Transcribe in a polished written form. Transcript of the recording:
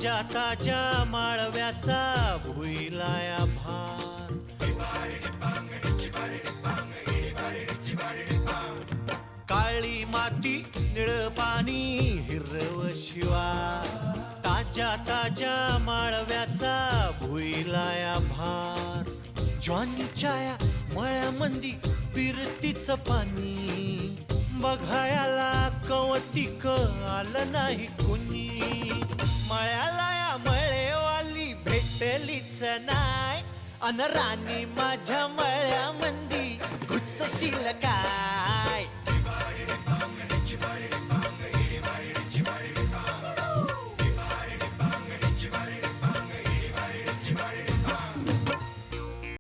ताज्या ताज्या माळव्याचा भुईलाया भार काळी माती निळ पाणी हिरव शिवार ताज्या ताज्या माळव्याचा भुईलाया भार ज्वानीच्या या मळ्यामंदी फिरतीचं पाणी बघायला कवतिक आलं नाही कुणी मळ्याला या मळेवाली भेटलीच नाय अन राणी माझ्या मळ्यामंदी घुसशील काय